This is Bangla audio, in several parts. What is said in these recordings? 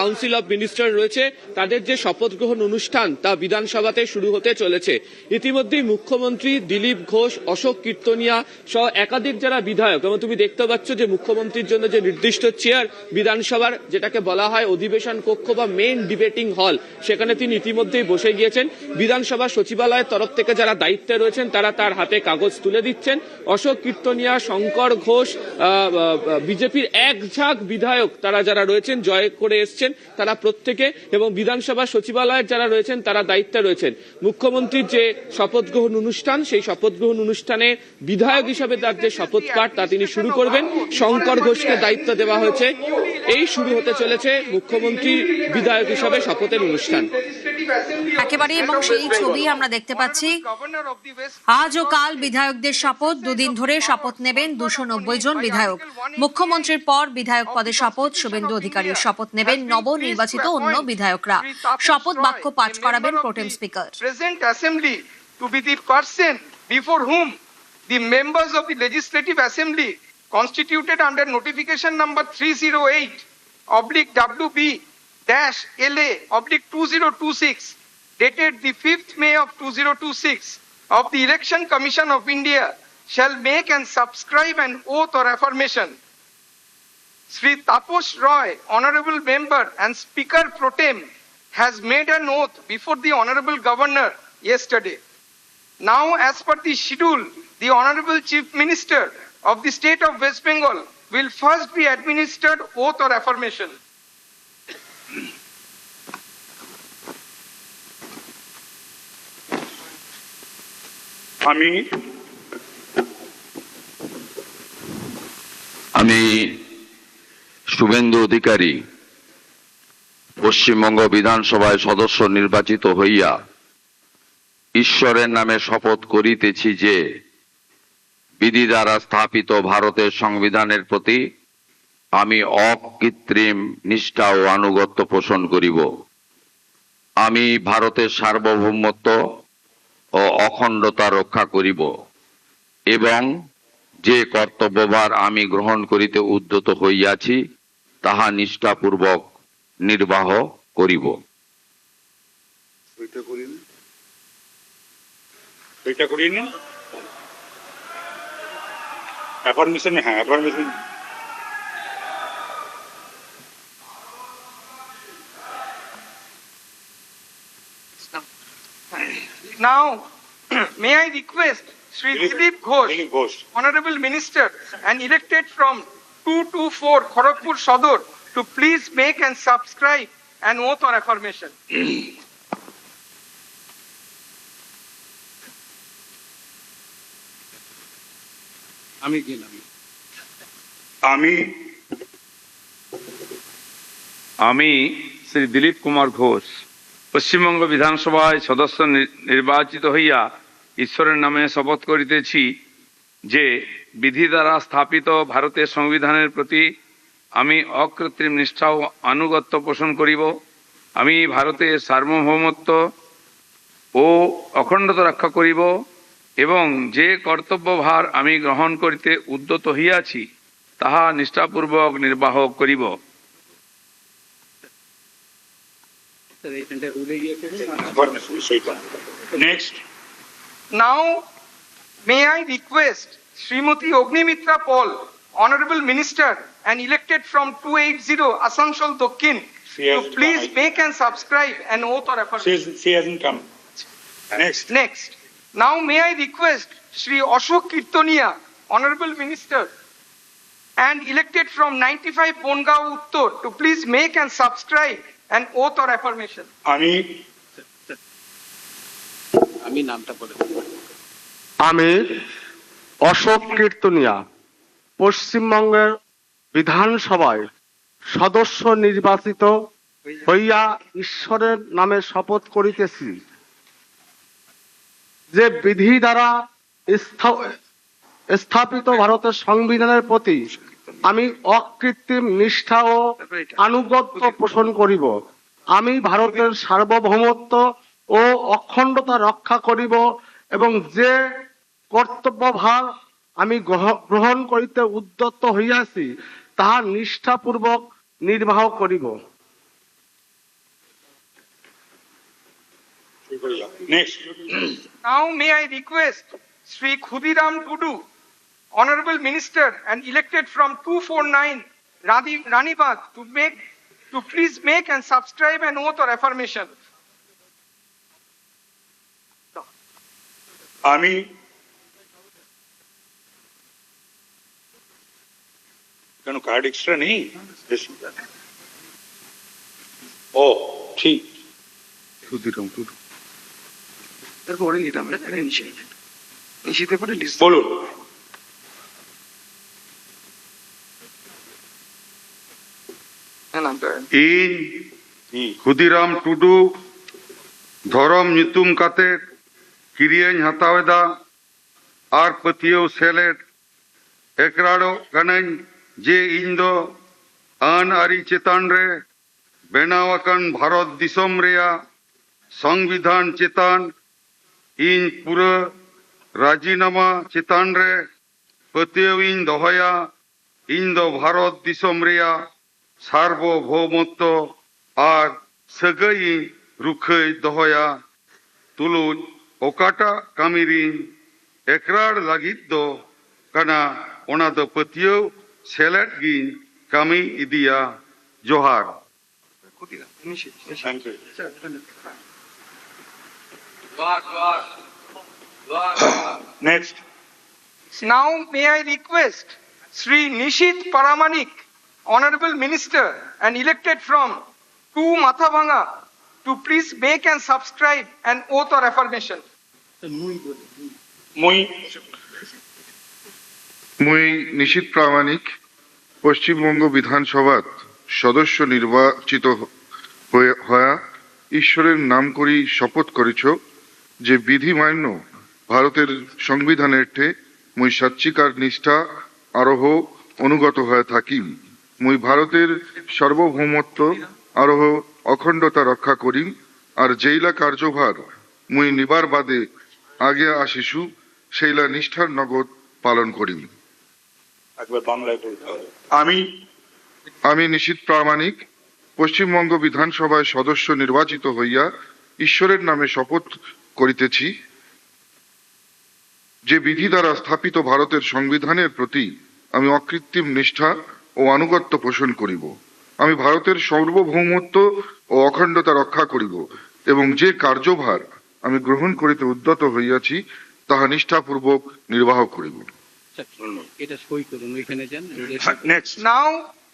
কাউন্সিল অফ মিনিস্টার রয়েছে তাদের যে শপথ গ্রহণ অনুষ্ঠান তা বিধানসভাতে শুরু হতে চলেছে। ইতিমধ্যেই মুখ্যমন্ত্রী দিলীপ ঘোষ, অশোক কীর্তনিয়া সহ একাধিক যারা বিধায়ক, এবং তুমি দেখতে পাচ্ছ যে মুখ্যমন্ত্রীর জন্য যে নির্দিষ্ট চেয়ার বিধানসভার, যেটাকে বলা হয় অধিবেশন কক্ষ বা মেইন ডিবেটিং হল, সেখানে তিনি ইতিমধ্যেই বসে গিয়েছেন। বিধানসভা সচিবালয়ের তরফ থেকে যারা দায়িত্বে রয়েছেন তারা তার হাতে কাগজ তুলে দিচ্ছেন। অশোক কীর্তনিয়া, শঙ্কর ঘোষ, বিজেপির এক ঝাঁক বিধায়ক তারা যারা রয়েছেন, জয় করে এসছেন তারা প্রত্যেকে, এবং বিধানসভা সচিবালয়ের যারা রয়েছেন তারা দায়িত্বে রয়েছেন। মুখ্যমন্ত্রীর যে শপথ গ্রহণ অনুষ্ঠান, সেই শপথ গ্রহণ অনুষ্ঠানে বিধায়ক হিসাবে তার যে শপথ পাঠ তা তিনি শুরু করবেন। শঙ্কর ঘোষকে দায়িত্ব দেওয়া হয়েছে। এই শুরু হতে চলেছে মুখ্যমন্ত্রী বিধায়ক হিসাবে শপথের অনুষ্ঠান। একেবারে, এবং সেই ছবি আমরা দেখতে পাচ্ছি। আজ ও কাল বিধায়কদের শপথ, দুদিন ধরে শপথ নেবেন 290 জন বিধায়ক। মুখ্যমন্ত্রীর পর বিধায়ক পদে শপথ শুভেন্দু অধিকারীর শপথ নেবেন নবনির্বাচিত অন্য বিধায়করা। শপথ বাক্য পাঠ করাবেন pro tem speaker. Present assembly to be the person before whom the members of the Legislative Assembly constituted under notification number 308/WB-LA/2026 dated the 5th May of 2026 of the Election Commission of India shall make and subscribe an oath or affirmation. Sri Taposh Roy, Honorable Member and Speaker Pro Tem, has made an oath before the Honorable Governor yesterday. Now, as per the schedule, the Honorable Chief Minister of the State of West Bengal will first be administered oath or affirmation. আমি শুভেন্দু অধিকারী পশ্চিমবঙ্গ বিধানসভায় সদস্য নির্বাচিত হইয়া ঈশ্বরের নামে শপথ করিতেছি যে বিধি দ্বারা স্থাপিত ভারতের সংবিধানের প্রতি আমি অকৃত্রিম নিষ্ঠা ও আনুগত্য পোষণ করিব। আমি ভারতের সার্বভৌমত্ব ও অখণ্ডতা রক্ষা করিব এবং যে কর্তব্যভার আমি গ্রহণ করিতে উদ্যত হইয়াছি তাহা নিষ্ঠাপূর্বক নির্বাহ করিব। Now, may I request Sri Dilip Ghosh, Honorable Minister and elected from 224 Kharagpur Sadar, to please make and subscribe an oath or affirmation. আমি শ্রী দিলীপ কুমার ঘোষ পশ্চিমবঙ্গ বিধানসভায় সদস্য নির্বাচিত হইয়া ঈশ্বরের নামে শপথ করিতেছি যে বিধি দ্বারা স্থাপিত ভারতের সংবিধানের প্রতি আমি অকৃত্রিম নিষ্ঠা ও আনুগত্য পোষণ করিব। আমি ভারতের সার্বভৌমত্ব ও অখণ্ডতা রক্ষা করিব এবং যে কর্তব্যভার আমি গ্রহণ করিতে উদ্যত হইয়াছি তাহা নিষ্ঠাপূর্বক নির্বাহ করিব। Next. Now, may I request Srimati Ognimitra Paul, Honorable Minister and elected from 280 Asansol Dokkin, to please make and subscribe an oath or affirmation. She hasn't come. Next. Now, may I request Sri Ashok Kirtonia, Honorable Minister and elected from 95 Bongao Uttor, to please make and subscribe an oath or affirmation. আমি অশোক কীর্তনিয়া পশ্চিমবঙ্গের বিধানসভায় সদস্য নির্বাচিত হইয়া ঈশ্বরের নামে শপথ করিতেছি যে বিধি দ্বারা স্থাপিত ভারতের সংবিধানের প্রতি আমি অকৃত্রিম নিষ্ঠা ও আনুগত্য পোষণ করিব। আমি ভারতের সার্বভৌমত্ব ও অখণ্ডতা রক্ষা করিব এবং যে কর্তব্যভার আমি গ্রহণ করিতে উদ্যত হইয়াছি তাহা নিষ্ঠাপূর্বক নির্বাহ করিব। Next. Now may I request Sri Khudiram Tudu, Honorable Minister and elected from 249 Ranibagh to please make and subscribe an oath or affirmation. আমি কেন কার্ড এক্সট্রা নেই? ও ঠিক। বলুন। ᱤᱧ ᱠᱷᱩᱫᱤᱨᱟᱢ ᱴᱩᱰᱩ ᱫᱷᱚᱨᱚᱢ ᱧᱩᱛᱩᱢ ᱠᱟᱛᱮᱫ ᱠᱤᱨᱤᱭᱟᱹᱧ ᱦᱟᱛᱟᱣᱮᱫᱟ ᱟᱨ ᱯᱟᱹᱛᱭᱟᱹᱣ ᱥᱮᱞᱮᱫ ᱮᱠᱨᱟᱲᱚᱜ ᱠᱟᱹᱱᱟᱹᱧ ᱡᱮ ᱤᱧ ᱫᱚ ᱟᱹᱱ ᱟᱹᱨᱤ ᱪᱮᱛᱟᱱ ᱨᱮ ᱵᱮᱱᱟᱣ ᱟᱠᱟᱱ ᱵᱷᱟᱨᱚᱛ ᱫᱤᱥᱚᱢ ᱨᱮᱭᱟᱜ ᱥᱚᱝᱵᱤᱫᱷᱟᱱ ᱪᱮᱛᱟᱱ ᱤᱧ ᱯᱩᱨᱟᱹ ᱨᱟᱡᱤᱱᱟᱢᱟ ᱪᱮᱛᱟᱱ ᱨᱮ ᱯᱟᱹᱛᱭᱟᱹᱣ ᱤᱧ ᱫᱚᱦᱚᱭᱟ। ᱤᱧ ᱫᱚ ᱵᱷᱟᱨᱚᱛ ᱫᱤᱥᱚᱢ ᱨᱮᱭᱟᱜ ᱥᱟᱨᱵᱚᱵᱷৌমত্ব ᱟᱨ ᱥᱟᱹᱜᱟᱹᱭ ᱤᱧ ᱨᱩᱠᱷᱟᱹᱭ ᱫᱚᱦᱚᱭᱟ। ᱛᱩᱞᱩᱡ ᱚᱠᱟᱴᱟᱜ ᱠᱟᱹᱢᱤ ᱨᱤᱧ ᱮᱠᱨᱟᱲ ᱞᱟᱹᱜᱤᱫ ᱫᱚ ᱠᱟᱱᱟ ᱚᱱᱟ ᱫᱚ ᱯᱟᱹᱛᱭᱟᱹᱣ ᱥᱮᱞᱮᱫ ᱜᱤᱧ ᱠᱟᱹᱢᱤ ᱤᱫᱤᱭᱟ। ᱡᱚᱦᱟᱨ। Thank you. Next. Now may I request Sri Nishit Paramanik, Honorable Minister and elected from 2 Mathabanga to please make and subscribe an oath or affirmation. মুই মুই নিশীথ প্রামাণিক পশ্চিমবঙ্গ বিধানসভার সদস্য নির্বাচিত হয়া ঈশ্বরের নাম করি শপথ করেছ যে বিধি মান্য ভারতের সংবিধানের ঠে মুই সাচ্চিকার নিষ্ঠা আরোহ অনুগত হয়ে থাকি। মুই ভারতের সার্বভৌমত্ব আরোহ অখণ্ডতা রক্ষা করিম আর যেইলা কার্যভার মুই নিবার বাদে আগে আসিছু সেইলা নিষ্ঠার নগদ পালন করিম। একবার বাংলায় বলতে হবে। আমি নিশীথ প্রামাণিক পশ্চিমবঙ্গ বিধানসভায় সদস্য নির্বাচিত হইয়া ঈশ্বরের নামে শপথ করিতেছি যে বিধি দ্বারা স্থাপিত ভারতের সংবিধানের প্রতি আমি অকৃত্রিম নিষ্ঠা ও আনুগত্য পোষণ করিব। আমি ভারতের সার্বভৌমত্ব ও অখণ্ডতা রক্ষা করিব এবং যে কার্যভার আমি গ্রহণ করিতে উদ্যত হইয়াছি তাহা নিষ্ঠাপূর্বক নির্বাহ করিব। Next. Now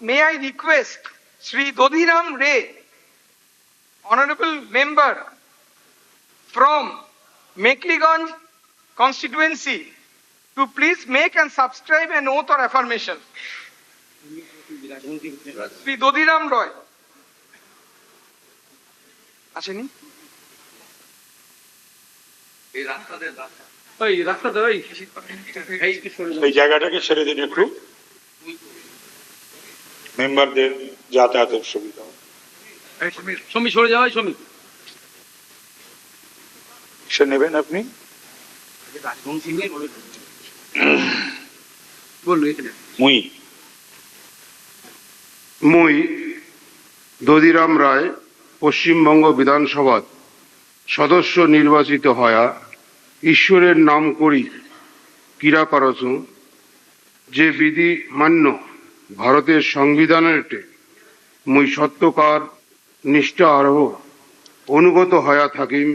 may I request Sri Dodhiram Ray, Honorable Member from Mekliganj constituency to please make and subscribe an oath or affirmation. Sri Dodhiram Roy. আসেনি? এই জায়গাটাকে ছেড়ে দিন একটু, মেম্বারদের যাতায়াতের সুবিধা। সে নেবেন আপনি? মুই দধিরাম রায় পশ্চিমবঙ্গ বিধানসভার সদস্য নির্বাচিত হয়া ঈশ্বরের নাম করি কিরা করছু যে বিধি মান্য ভারতের সংবিধানের মুই সত্যকার নিষ্ঠা আরোহ অনুগত হয়া থাকিম।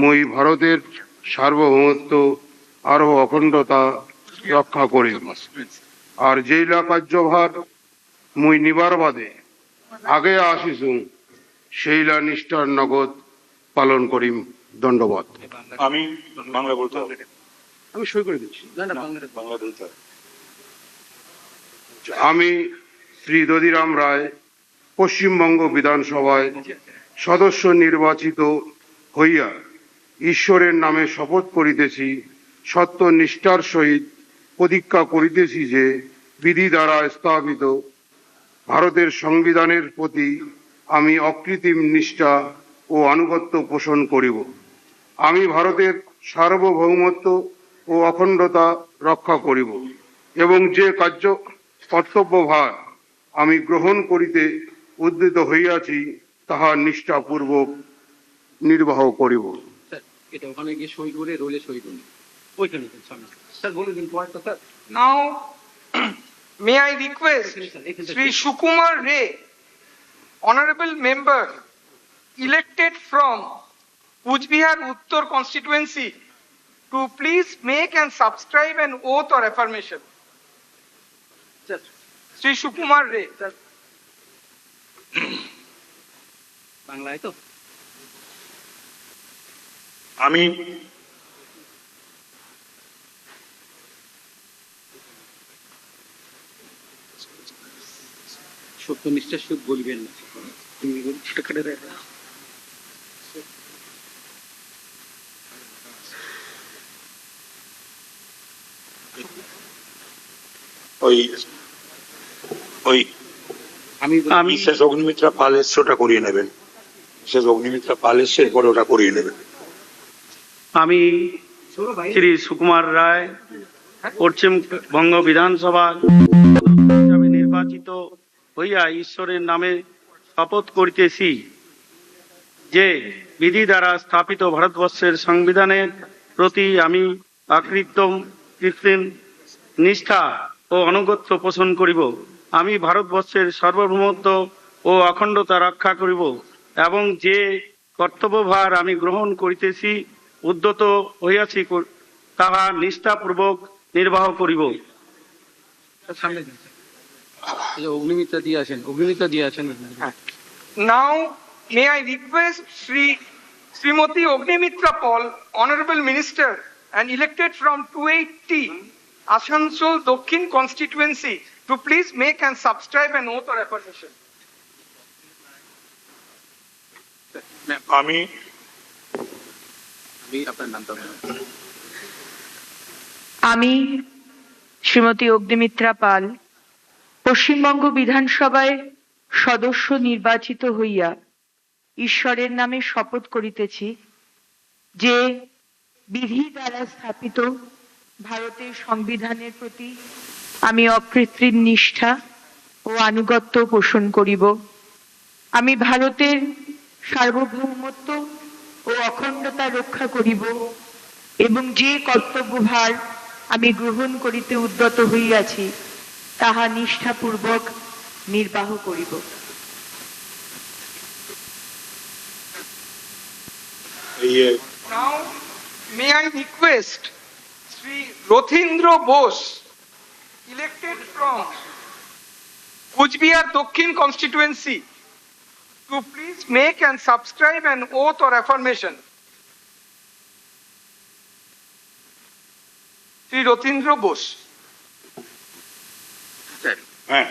মুই ভারতের সার্বভৌমত্ব আরোহ অখণ্ডতা রক্ষা করিম আর যেইলা কার্যভার মুই নিবার বাদে আগে আসিছু সেইলা নিষ্ঠার নগদ পালন করিম। দণ্ডবাদ। আমি বাংলা বলতে হবে। আমি সই করে দিচ্ছি। বাংলা বলতে হবে। আমি শ্রী দধিরাম রায় পশ্চিমবঙ্গ বিধানসভায় সদস্য নির্বাচিত হইয়া ঈশ্বরের নামে শপথ করিতেছি, সত্য নিষ্ঠার সহিত প্রতিজ্ঞা করিতেছি যে বিধি দ্বারা স্থাপিত ভারতের সংবিধানের প্রতি আমি অকৃত্রিম নিষ্ঠা ও আনুগত্য পোষণ করিব। আমি ভারতের সার্বভৌমত্ব ও অখণ্ডতা রক্ষা করিব এবং যে কর্তব্যভার আমি গ্রহণ করিতে উদ্যত হইয়াছি তাহা নিষ্ঠাপূর্বক নির্বাহ করিব। এটা ওখানে গিয়ে সই করে রোলে সই করুন ওইখানে স্যার বলে দিন পয়েন্টটা sir. Now, may I request Sri Sukumar Ray, Honorable Member, elected from Kujbihar Uttar constituency, to please make and subscribe an oath or affirmation. Sri Sukumar Ray. বাংলায় তো আমি সত্য নিষ্ঠার সুদ বলবেন না তুমি ছোটখাটো ওই ওই আমি মিসেস অগ্নিমিত্রা পাল এসছে ওটা করিয়ে নেবেন। মিসেস অগ্নিমিত্রা পাল এসছে এরপরে ওটা করিয়ে নেবেন। আমি শ্রী সুকুমার রায় পশ্চিমবঙ্গ বিধানসভা হিসাবে নির্বাচিত হইয়া ঈশ্বরের নামে শপথ করিতেছি যে বিধি দ্বারা স্থাপিত ভারতবর্ষের সংবিধানের প্রতি আমি কৃত্রিম নিষ্ঠা ও আনুগত্য পোষণ করিব। আমি ভারতবর্ষের সার্বভৌমত্ব ও অখণ্ডতা রক্ষা করিব এবং যে কর্তব্যভার আমি গ্রহণ করিতেছি উদ্যত হইয়াছি তাহা নিষ্ঠাপূর্বক নির্বাহ করিব। সামনে অগ্নিমিত্রা দিয়ে আসেন অগ্নিমিত্রা দিয়ে আসেন। Now, may I request Srimati Ognimitra Paul, Honorable Minister, and elected from 280 Asansol Dokhin constituency, to please make and subscribe an oath or affirmation. আমি আপনার নামটা আমি শ্রীমতী অগ্নিমিত্রা পাল পশ্চিমবঙ্গ বিধানসভায় সদস্য নির্বাচিত হইয়া ঈশ্বরের নামে শপথ করিতেছি যে বিধি দ্বারা স্থাপিত ভারতের সংবিধানের প্রতি আমি অকৃত্রিম নিষ্ঠা ও আনুগত্য পোষণ করিব। আমি ভারতের সার্বভৌমত্ব ও অখণ্ডতা রক্ষা করিব এবং যে কর্তব্যভার আমি গ্রহণ করিতে উদ্যত হইয়াছি তাহা নিষ্ঠাপূর্বক নির্বাহ করিব। Now, may I request Sri Rothindra Bose, elected from Kujbihar Dokhin constituency, to please make and subscribe an oath or affirmation. Sri Rothindra Bose. হ্যাঁ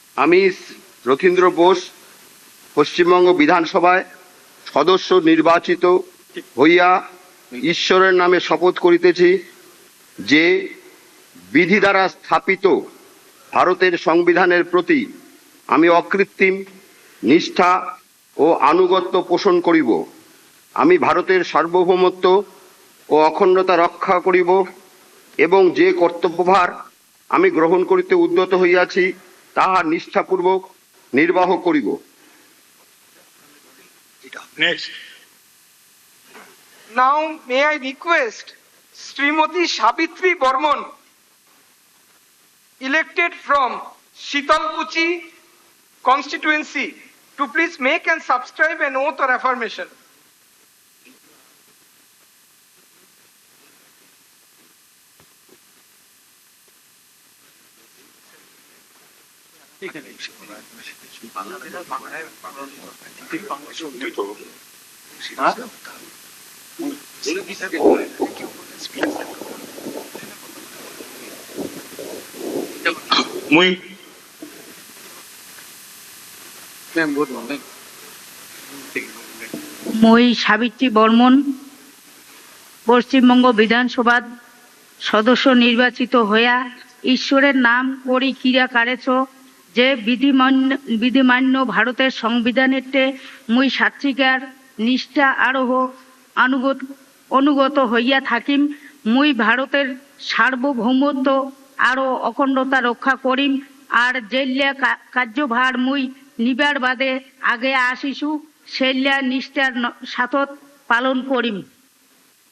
আমি রথীন্দ্র বোস পশ্চিমবঙ্গ বিধানসভায় সদস্য নির্বাচিত হইয়া ঈশ্বরের নামে শপথ করিতেছি যে বিধি দ্বারা স্থাপিত ভারতের সংবিধানের প্রতি আমি অকৃত্রিম নিষ্ঠা ও আনুগত্য পোষণ করিব। আমি ভারতের সার্বভৌমত্ব ও অখণ্ডতা রক্ষা করিব এবং যে কর্তব্যভার আমি গ্রহণ করিতে উদ্যত হইয়াছি তাহা নিষ্ঠাপূর্বক নির্বাহ করিব। Next Now, may I request Srimati Sabitri Bormon, elected from Shitalkuchi constituency, to please make and subscribe an oath or affirmation. মুই ম্যাম বলুন মই সাবিত্রী বর্মন পশ্চিমবঙ্গ বিধানসভার সদস্য নির্বাচিত হইয়া ঈশ্বরের নাম করি ক্রিয়া কারেছ যে বিধিমান্য ভারতের সংবিধানেতে মুই সাত্বিকার নিষ্ঠা আরোহ অনুগত হইয়া থাকিম। মুই ভারতের সার্বভৌমত্ব আরো অখণ্ডতা রক্ষা করিম আর জেলিয়া কার্যভার মুই নিবার বাদে আগে আসিছু সেল্যা নিষ্ঠার সাথত পালন করিম।